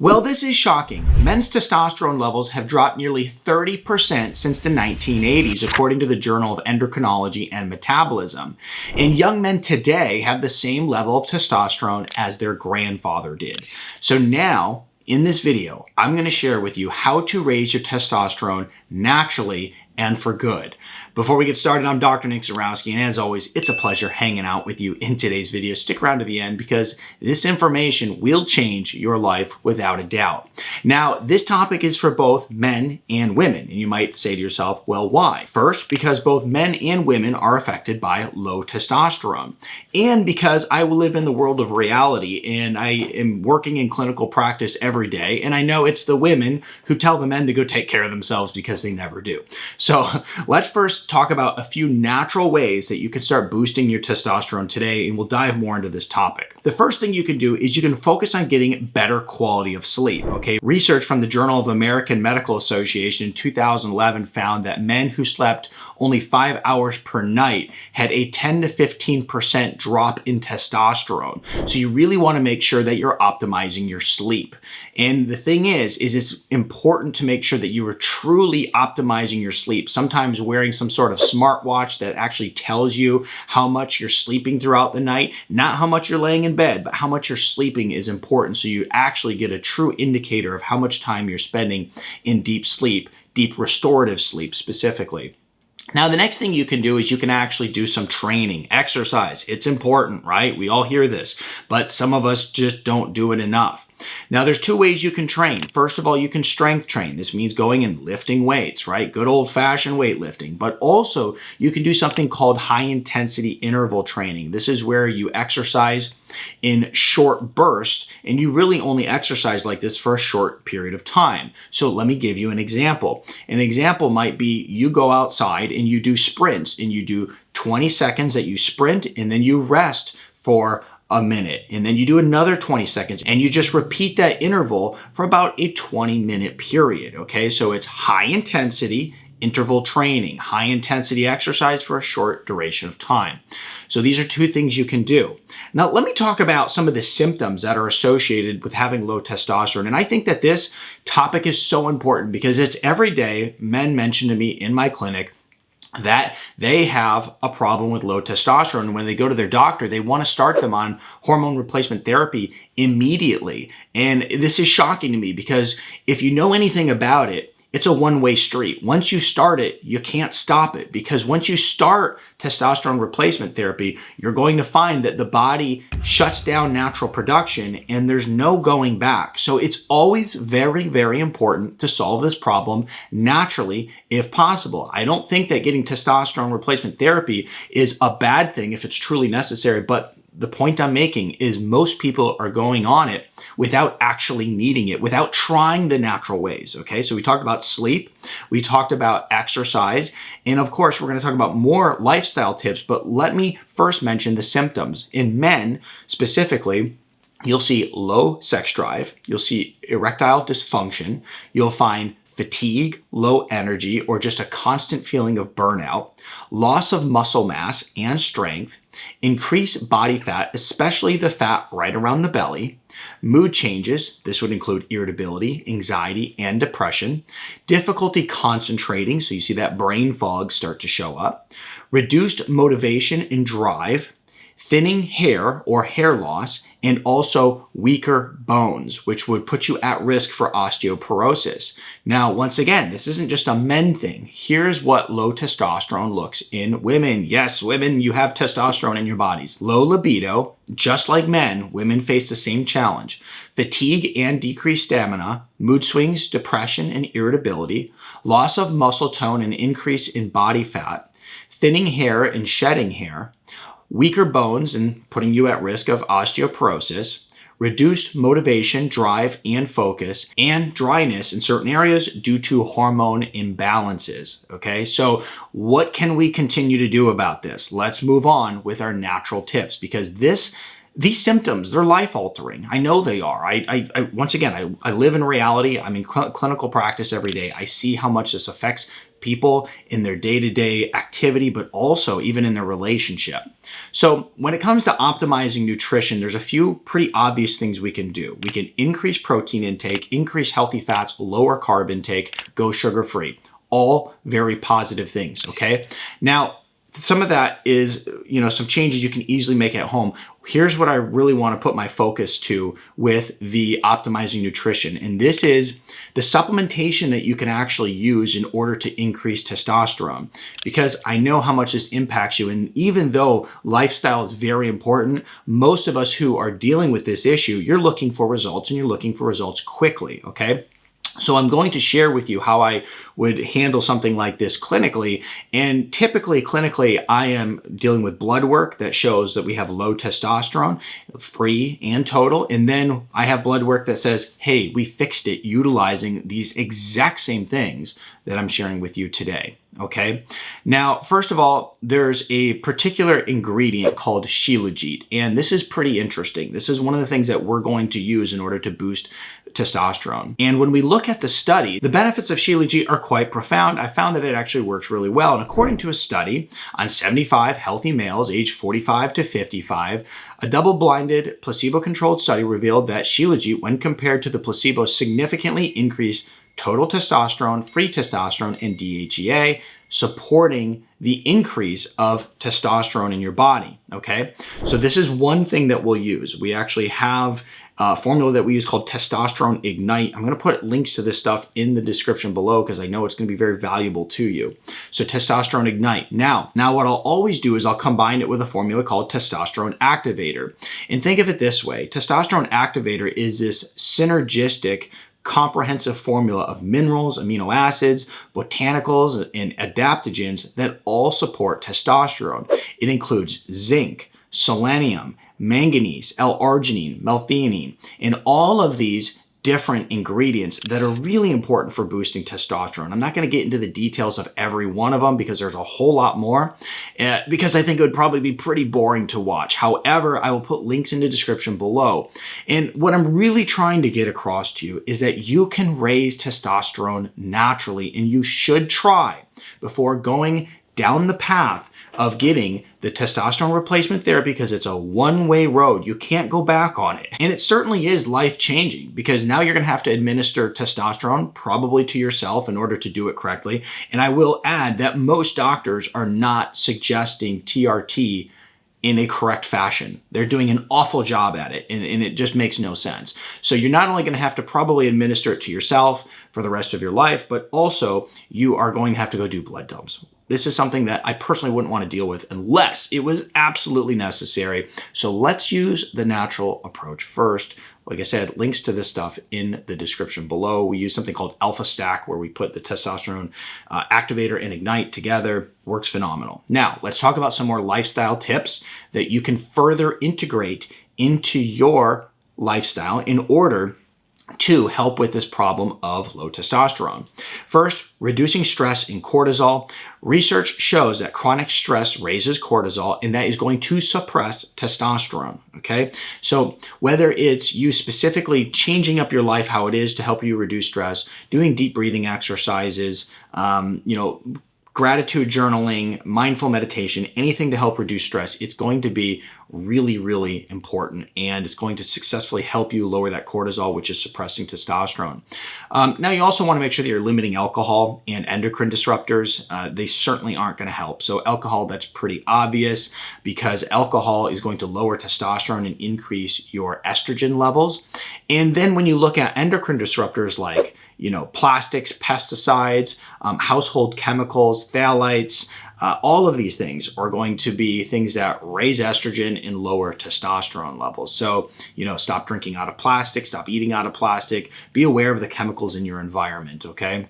Well, this is shocking. Men's testosterone levels have dropped nearly 30% since the 1980s, according to the Journal of Endocrinology and Metabolism. And young men today have the same level of testosterone as their grandfather did. So now, in this video, I'm going to share with you how to raise your testosterone naturally and for good. Before we get started, I'm Dr. Zyrowski, and as always, it's a pleasure hanging out with you in today's video. Stick around to the end because this information will change your life without a doubt. Now, this topic is for both men and women, and you might say to yourself, well, why? First, because both men and women are affected by low testosterone, and because I live in the world of reality, and I am working in clinical practice every day, and I know it's the women who tell the men to go take care of themselves because they never do. So let's first talk about a few natural ways that you can start boosting your testosterone today, and we'll dive more into this topic. The first thing you can do is you can focus on getting better quality of sleep, okay? Research from the Journal of American Medical Association in 2011 found that men who slept only 5 hours per night had a 10 to 15% drop in testosterone. So you really want to make sure that you're optimizing your sleep. And the thing is it's important to make sure that you are truly optimizing your sleep. Sometimes wearing some sort of smartwatch that actually tells you how much you're sleeping throughout the night, not how much you're laying in bed, but how much you're sleeping is important, so you actually get a true indicator of how much time you're spending in deep sleep, deep restorative sleep specifically. Now, the next thing you can do is you can actually do some training, exercise. It's important, right? We all hear this, but some of us just don't do it enough. Now, there's two ways you can train. First of all, you can strength train. This means going and lifting weights, right? Good old-fashioned weightlifting. But also, you can do something called high-intensity interval training. This is where you exercise in short bursts, and you really only exercise like this for a short period of time. So let me give you an example. An example might be you go outside and you do sprints, and you do 20 seconds that you sprint, and then you rest for a minute, and then you do another 20 seconds, and you just repeat that interval for about a 20-minute period, okay? So it's high intensity interval training, high intensity exercise for a short duration of time. So these are two things you can do. Now, let me talk about some of the symptoms that are associated with having low testosterone. And I think that this topic is so important because it's every day men mention to me in my clinic that they have a problem with low testosterone. And when they go to their doctor, they want to start them on hormone replacement therapy immediately. And this is shocking to me because if you know anything about it, it's a one-way street. Once you start it, you can't stop it, because once you start testosterone replacement therapy, you're going to find that the body shuts down natural production and there's no going back. So it's always very, very important to solve this problem naturally if possible. I don't think that getting testosterone replacement therapy is a bad thing if it's truly necessary, but the point I'm making is most people are going on it without actually needing it, without trying the natural ways, okay? So we talked about sleep, we talked about exercise, and of course, we're gonna talk about more lifestyle tips, but let me first mention the symptoms. In men, specifically, you'll see low sex drive, you'll see erectile dysfunction, you'll find fatigue, low energy, or just a constant feeling of burnout, loss of muscle mass and strength, increased body fat, especially the fat right around the belly, mood changes, this would include irritability, anxiety, and depression, difficulty concentrating, so you see that brain fog start to show up, reduced motivation and drive, thinning hair or hair loss, and also weaker bones, which would put you at risk for osteoporosis. Now, once again, this isn't just a men thing. Here's what low testosterone looks in women. Yes, women, you have testosterone in your bodies. Low libido, just like men, women face the same challenge. Fatigue and decreased stamina, mood swings, depression, and irritability, loss of muscle tone and increase in body fat, thinning hair and shedding hair, weaker bones and putting you at risk of osteoporosis, reduced motivation, drive, and focus, and dryness in certain areas due to hormone imbalances, okay? So what can we continue to do about this? Let's move on with our natural tips, because these symptoms, they're life-altering. I know they are. Once again, I live in reality. I'm in clinical practice every day. I see how much this affects people in their day-to-day activity, but also even in their relationship. So when it comes to optimizing nutrition, there's a few pretty obvious things we can do. We can increase protein intake, increase healthy fats, lower carb intake, go sugar-free. All very positive things, okay? Now, some of that is, some changes you can easily make at home. Here's what I really want to put my focus to with the optimizing nutrition. And this is the supplementation that you can actually use in order to increase testosterone, because I know how much this impacts you. And even though lifestyle is very important, most of us who are dealing with this issue, you're looking for results and you're looking for results quickly, okay? So I'm going to share with you how I would handle something like this clinically. And typically, clinically, I am dealing with blood work that shows that we have low testosterone, free and total. And then I have blood work that says, hey, we fixed it utilizing these exact same things that I'm sharing with you today. Okay. Now, first of all, there's a particular ingredient called shilajit, and this is pretty interesting. This is one of the things that we're going to use in order to boost testosterone. And when we look at the study, the benefits of shilajit are quite profound. I found that it actually works really well. And according to a study on 75 healthy males aged 45 to 55, a double-blinded placebo-controlled study revealed that shilajit, when compared to the placebo, significantly increased total testosterone, free testosterone, and DHEA, supporting the increase of testosterone in your body, okay? So this is one thing that we'll use. We actually have a formula that we use called Testosterone Ignite. I'm gonna put links to this stuff in the description below because I know it's gonna be very valuable to you. So Testosterone Ignite. Now what I'll always do is I'll combine it with a formula called Testosterone Activator. And think of it this way, Testosterone Activator is this synergistic comprehensive formula of minerals, amino acids, botanicals, and adaptogens that all support testosterone. It includes zinc, selenium, manganese, L-arginine, methionine, and all of these different ingredients that are really important for boosting testosterone. I'm not going to get into the details of every one of them because there's a whole lot more, because I think it would probably be pretty boring to watch. However, I will put links in the description below. And what I'm really trying to get across to you is that you can raise testosterone naturally, and you should try before going down the path of getting the testosterone replacement therapy, because it's a one-way road. You can't go back on it. And it certainly is life-changing, because now you're gonna have to administer testosterone probably to yourself in order to do it correctly. And I will add that most doctors are not suggesting TRT in a correct fashion. They're doing an awful job at it, and it just makes no sense. So you're not only gonna have to probably administer it to yourself for the rest of your life, but also you are going to have to go do blood dumps. This is something that I personally wouldn't want to deal with unless it was absolutely necessary. So let's use the natural approach first. Like I said, links to this stuff in the description below. We use something called Alpha Stack, where we put the testosterone activator and Ignite together. Works phenomenal. Now, let's talk about some more lifestyle tips that you can further integrate into your lifestyle in order to help with this problem of low testosterone. First, reducing stress and cortisol. Research shows that chronic stress raises cortisol, and that is going to suppress testosterone, okay? So whether it's you specifically changing up your life how it is to help you reduce stress, doing deep breathing exercises, gratitude journaling, mindful meditation, anything to help reduce stress, it's going to be really, really important, and it's going to successfully help you lower that cortisol, which is suppressing testosterone. Now, you also want to make sure that you're limiting alcohol and endocrine disruptors. They certainly aren't going to help. So alcohol, that's pretty obvious, because alcohol is going to lower testosterone and increase your estrogen levels. And then when you look at endocrine disruptors like plastics, pesticides, household chemicals, phthalates, all of these things are going to be things that raise estrogen and lower testosterone levels. So, stop drinking out of plastic, stop eating out of plastic, be aware of the chemicals in your environment, okay?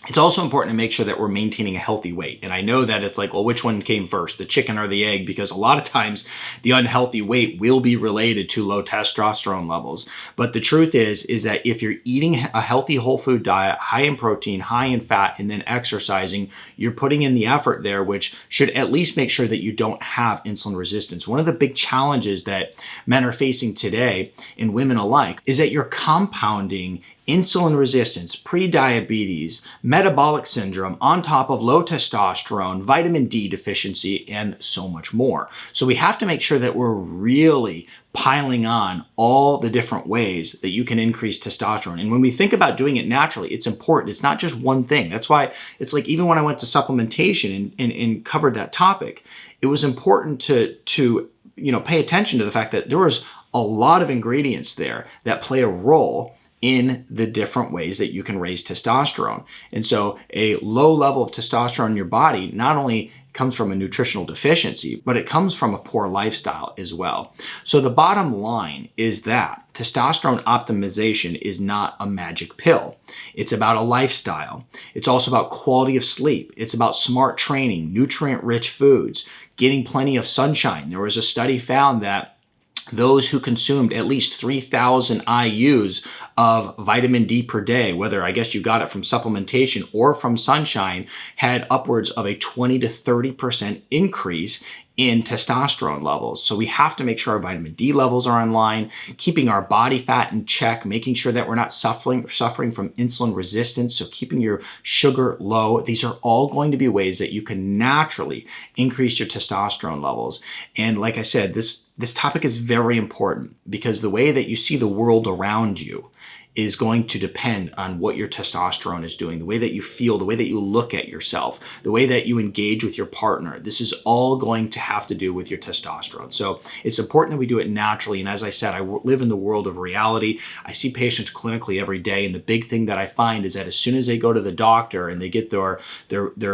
It's also important to make sure that we're maintaining a healthy weight. And I know that it's like, well, which one came first, the chicken or the egg? Because a lot of times the unhealthy weight will be related to low testosterone levels. But the truth is that if you're eating a healthy whole food diet, high in protein, high in fat, and then exercising, you're putting in the effort there, which should at least make sure that you don't have insulin resistance. One of the big challenges that men are facing today, and women alike, is that you're compounding insulin resistance, pre-diabetes, metabolic syndrome, on top of low testosterone, vitamin D deficiency, and so much more. So we have to make sure that we're really piling on all the different ways that you can increase testosterone. And when we think about doing it naturally, it's important. It's not just one thing. That's why it's like, even when I went to supplementation and covered that topic, it was important to pay attention to the fact that there was a lot of ingredients there that play a role in the different ways that you can raise testosterone. And so a low level of testosterone in your body not only comes from a nutritional deficiency, but it comes from a poor lifestyle as well. So the bottom line is that testosterone optimization is not a magic pill. It's about a lifestyle. It's also about quality of sleep. It's about smart training, nutrient-rich foods, getting plenty of sunshine. There was a study found that those who consumed at least 3,000 IUs of vitamin D per day, whether I guess you got it from supplementation or from sunshine, had upwards of a 20 to 30% increase in testosterone levels. So we have to make sure our vitamin D levels are in line, keeping our body fat in check, making sure that we're not suffering from insulin resistance, so keeping your sugar low. These are all going to be ways that you can naturally increase your testosterone levels. And like I said, this topic is very important because the way that you see the world around you is going to depend on what your testosterone is doing, the way that you feel, the way that you look at yourself, the way that you engage with your partner. This is all going to have to do with your testosterone. So it's important that we do it naturally. And as I said, I live in the world of reality. I see patients clinically every day. And the big thing that I find is that as soon as they go to the doctor and they get their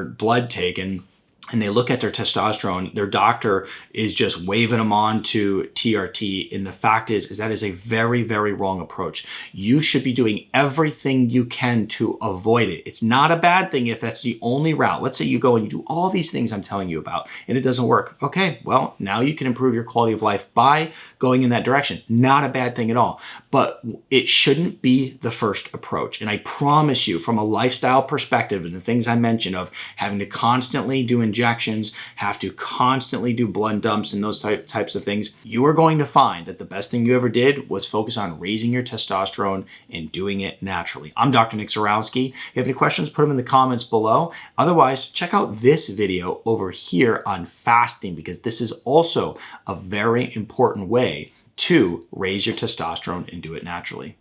blood taken, and they look at their testosterone, their doctor is just waving them on to TRT. And the fact is that is a very, very wrong approach. You should be doing everything you can to avoid it. It's not a bad thing if that's the only route. Let's say you go and you do all these things I'm telling you about and it doesn't work. Okay, well, now you can improve your quality of life by going in that direction. Not a bad thing at all. But it shouldn't be the first approach. And I promise you, from a lifestyle perspective and the things I mentioned of having to constantly do injections, have to constantly do blood dumps and those types of things, you are going to find that the best thing you ever did was focus on raising your testosterone and doing it naturally. I'm Dr. Nick Zyrowski. If you have any questions, put them in the comments below. Otherwise, check out this video over here on fasting, because this is also a very important way to raise your testosterone and do it naturally.